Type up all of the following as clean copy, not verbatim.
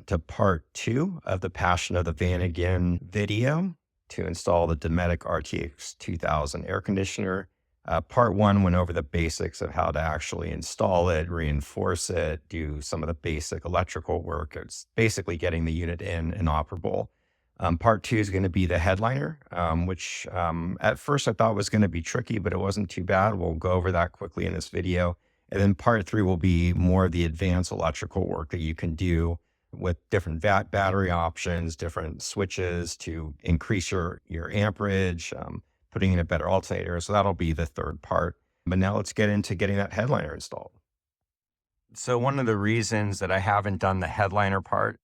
to part 2 of the Passion of the Vanagon video to install the Dometic RTX2000 air conditioner. Part 1 went over the basics of how to actually install it, reinforce it, do some of the basic electrical work. It's basically getting the unit in and operable. Part 2 is going to be the headliner, which at first I thought was going to be tricky, but it wasn't too bad. We'll go over that quickly in this video. And then part 3 will be more of the advanced electrical work that you can do with different battery options, different switches to increase your amperage, putting in a better alternator. So that'll be the third part. But now let's get into getting that headliner installed. So one of the reasons that I haven't done the headliner part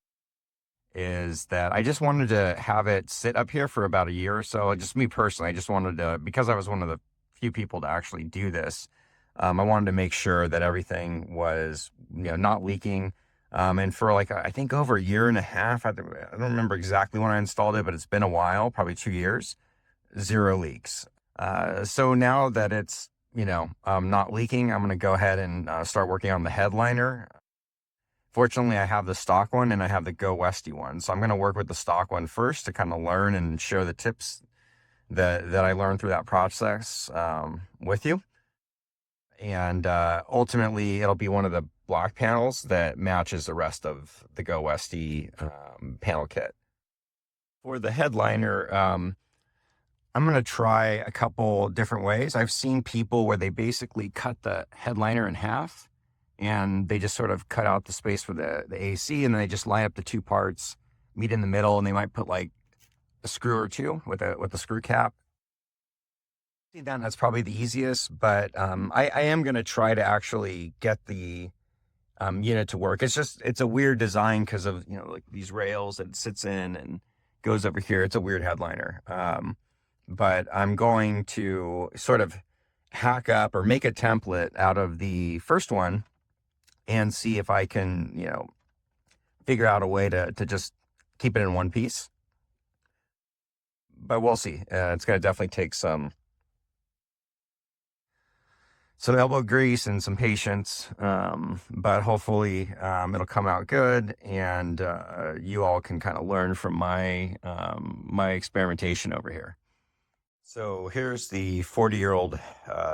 is that I just wanted to have it sit up here for about a year or so. Just me personally, I just wanted to, because I was one of the few people to actually do this, I wanted to make sure that everything was, not leaking. And for I think over a year and a half, I don't remember exactly when I installed it, but it's been a while, probably 2 years, 0 leaks. So now that it's, not leaking, I'm going to go ahead and start working on the headliner. Fortunately, I have the stock one and I have the Go Westy one. So I'm going to work with the stock one first to kind of learn and share the tips that I learned through that process with you. And ultimately, it'll be one of the block panels that matches the rest of the Go Westy panel kit. For the headliner, I'm going to try a couple different ways. I've seen people where they basically cut the headliner in half and they just sort of cut out the space for the AC, and then they just line up the two parts, meet in the middle, and they might put a screw or two with a screw cap. That's probably the easiest, but I am going to try to actually get the unit to work. It's a weird design because of, these rails that it sits in and goes over here. It's a weird headliner. But I'm going to sort of hack up or make a template out of the first one and see if I can, figure out a way to just keep it in one piece. But we'll see. It's going to definitely take some elbow grease and some patience, but hopefully it'll come out good, and you all can kind of learn from my experimentation over here. So here's the 40-year-old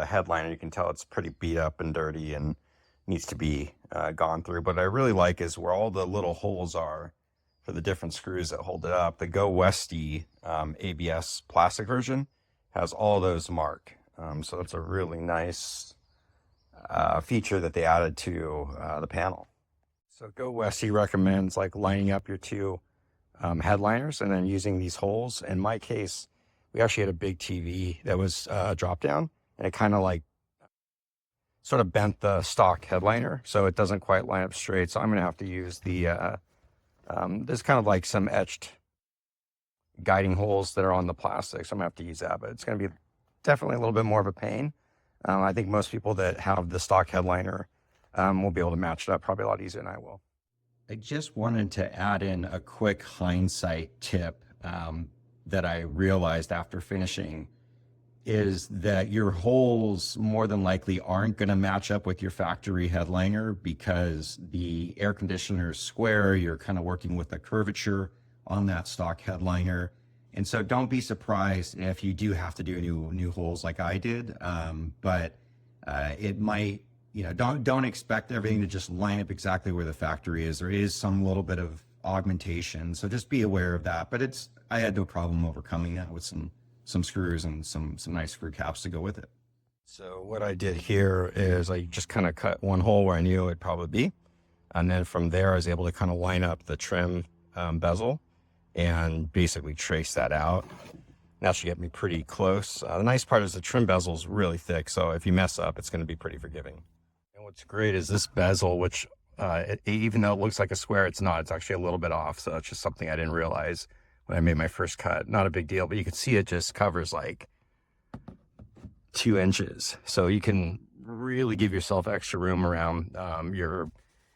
headliner. You can tell it's pretty beat up and dirty and needs to be gone through. But what I really like is where all the little holes are for the different screws that hold it up. The Go Westy ABS plastic version has all those marked. So that's a really nice feature that they added to the panel. So Go Westy recommends lining up your two headliners and then using these holes. In my case, we actually had a big TV that was drop down, and it kind of sort of bent the stock headliner, so it doesn't quite line up straight. So I'm going to have to use the, there's kind of some etched guiding holes that are on the plastic. So I'm going to have to use that, but it's going to be definitely a little bit more of a pain. I think most people that have the stock headliner will be able to match it up probably a lot easier than I will. I just wanted to add in a quick hindsight tip that I realized after finishing, is that your holes more than likely aren't going to match up with your factory headliner because the air conditioner is square. You're kind of working with a curvature on that stock headliner. And so don't be surprised if you do have to do new holes like I did. But it might, don't expect everything to just line up exactly where the factory is. There is some little bit of augmentation. So just be aware of that. But I had no problem overcoming that with some screws and some nice screw caps to go with it. So what I did here is I just kind of cut one hole where I knew it'd probably be. And then from there, I was able to kind of line up the trim bezel and basically trace that out. That should get me pretty close. The nice part is the trim bezel is really thick, so if you mess up, it's going to be pretty forgiving. And what's great is this bezel, which even though it looks like a square, it's not. It's actually a little bit off, so it's just something I didn't realize when I made my first cut. Not a big deal, but you can see it just covers 2 inches. So you can really give yourself extra room around your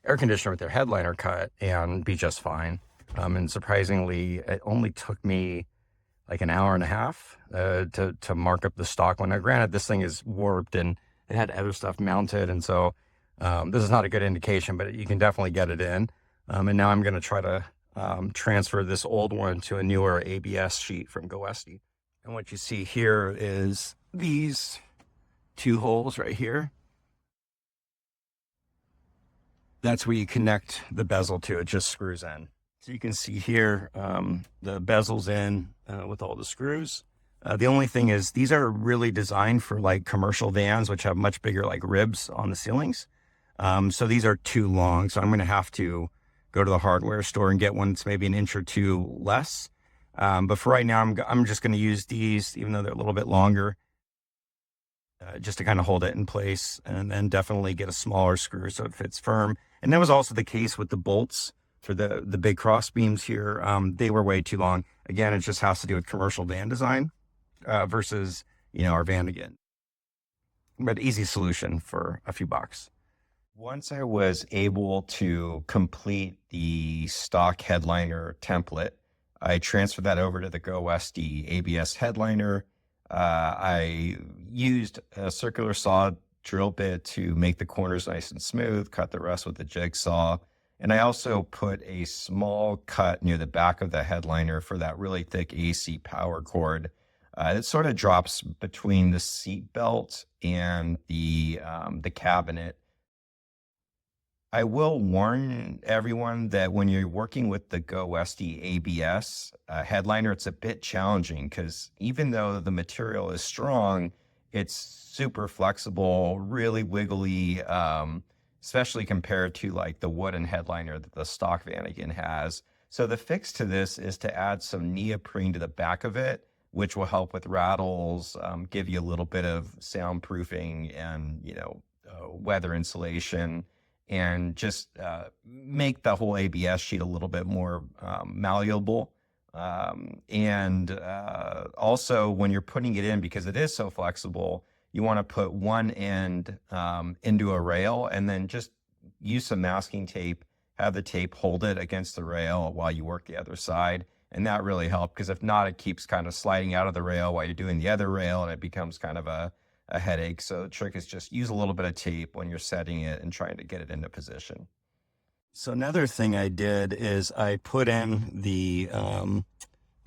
air conditioner with their headliner cut and be just fine. And surprisingly, it only took me an hour and a half to mark up the stock one. Now, granted, this thing is warped and it had other stuff mounted, and so this is not a good indication, but you can definitely get it in. And now I'm going to try to transfer this old one to a newer ABS sheet from Go Westy. And what you see here is these two holes right here. That's where you connect the bezel to. It just screws in. So you can see here, the bezel's in with all the screws. The only thing is these are really designed for like commercial vans, which have much bigger like ribs on the ceilings. So these are too long. So I'm going to have to go to the hardware store and get one that's maybe an inch or two less. But for right now, I'm just going to use these, even though they're a little bit longer, just to kind of hold it in place, and then definitely get a smaller screw so it fits firm. And that was also the case with the bolts for the big cross beams here. They were way too long. Again, it just has to do with commercial van design versus, our Vanagon. But easy solution for a few bucks. Once I was able to complete the stock headliner template, I transferred that over to the Go Westy ABS headliner. I used a circular saw drill bit to make the corners nice and smooth, cut the rest with the jigsaw. And I also put a small cut near the back of the headliner for that really thick AC power cord. It sort of drops between the seat belt and the cabinet. I will warn everyone that when you're working with the Go Westy ABS headliner, it's a bit challenging because even though the material is strong, it's super flexible, really wiggly, especially compared to like the wooden headliner that the stock Vanagon has. So the fix to this is to add some neoprene to the back of it, which will help with rattles, give you a little bit of soundproofing and, weather insulation, and just make the whole ABS sheet a little bit more malleable. And also when you're putting it in, because it is so flexible, you want to put one end into a rail and then just use some masking tape, have the tape hold it against the rail while you work the other side. And that really helped, because if not, it keeps kind of sliding out of the rail while you're doing the other rail, and it becomes kind of a headache. So the trick is just use a little bit of tape when you're setting it and trying to get it into position. So another thing I did is I put in the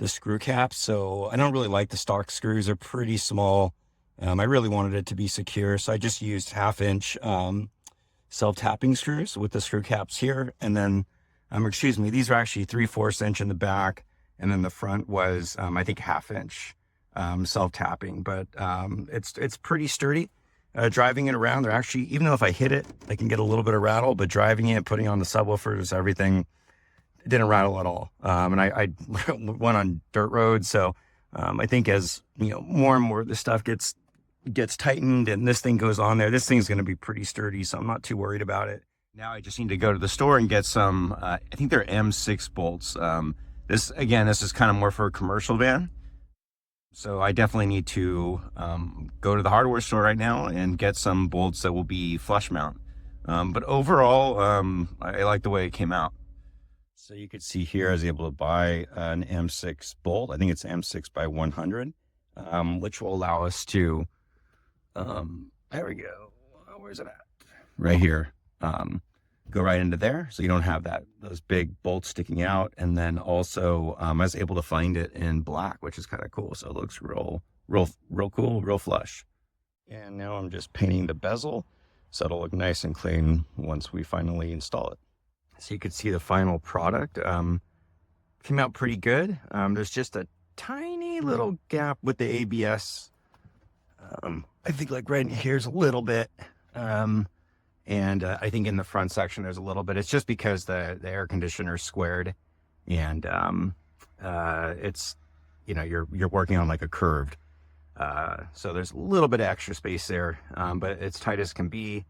screw caps. So I don't really like the stock screws. They're pretty small. I really wanted it to be secure. So I just used 1/2 inch self-tapping screws with the screw caps here. And then, these are actually 3/4 inch in the back. And then the front was, I think 1/2 inch self-tapping, but it's pretty sturdy. Driving it around, they're actually, even though if I hit it, I can get a little bit of rattle, but driving it, putting on the subwoofers, everything, it didn't rattle at all. And I went on dirt roads. So I think as, more and more the stuff gets tightened and this thing goes on there, this thing's going to be pretty sturdy. So I'm not too worried about it. Now I just need to go to the store and get some, I think they're M6 bolts. This is kind of more for a commercial van. So I definitely need to go to the hardware store right now and get some bolts that will be flush mount. But overall, I like the way it came out. So you could see here I was able to buy an M6 bolt. I think it's M6 by 100, which will allow us to, there we go. Where's it at? Right here. Go right into there, so you don't have those big bolts sticking out. And then also I was able to find it in black, which is kind of cool. So it looks real cool, real flush. And now I'm just painting the bezel so it'll look nice and clean once we finally install it. So you could see the final product came out pretty good. There's just a tiny little gap with the ABS. I think like right here's a little bit. And I think in the front section, there's a little bit. It's just because the air conditioner is squared, and it's, you're working on like a curved. So there's a little bit of extra space there, but it's tight as can be.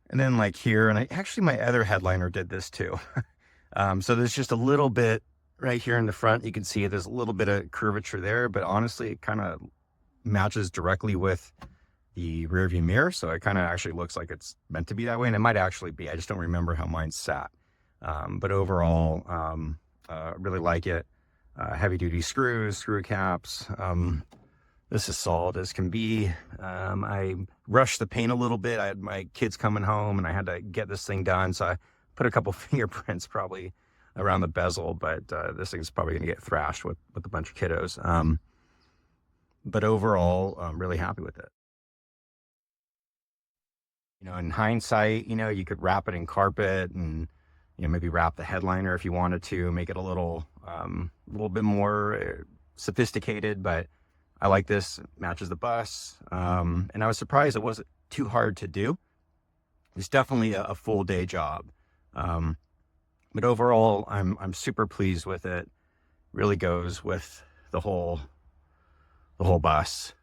And then like here, and my other headliner did this too. So there's just a little bit right here in the front. You can see there's a little bit of curvature there, but honestly, it kind of matches directly with the rear view mirror. So it kind of actually looks like it's meant to be that way. And it might actually be, I just don't remember how mine sat. But overall, really like it. Heavy duty screws, screw caps. This is solid as can be. I rushed the paint a little bit. I had my kids coming home and I had to get this thing done. So I put a couple fingerprints probably around the bezel, but this thing's probably going to get thrashed with a bunch of kiddos. But overall, I'm really happy with it. In hindsight, you could wrap it in carpet and, maybe wrap the headliner if you wanted to, make it a little bit more sophisticated, but I like this. It matches the bus. And I was surprised it wasn't too hard to do. It's definitely a full day job. But overall, I'm super pleased with it. Really goes with the whole bus.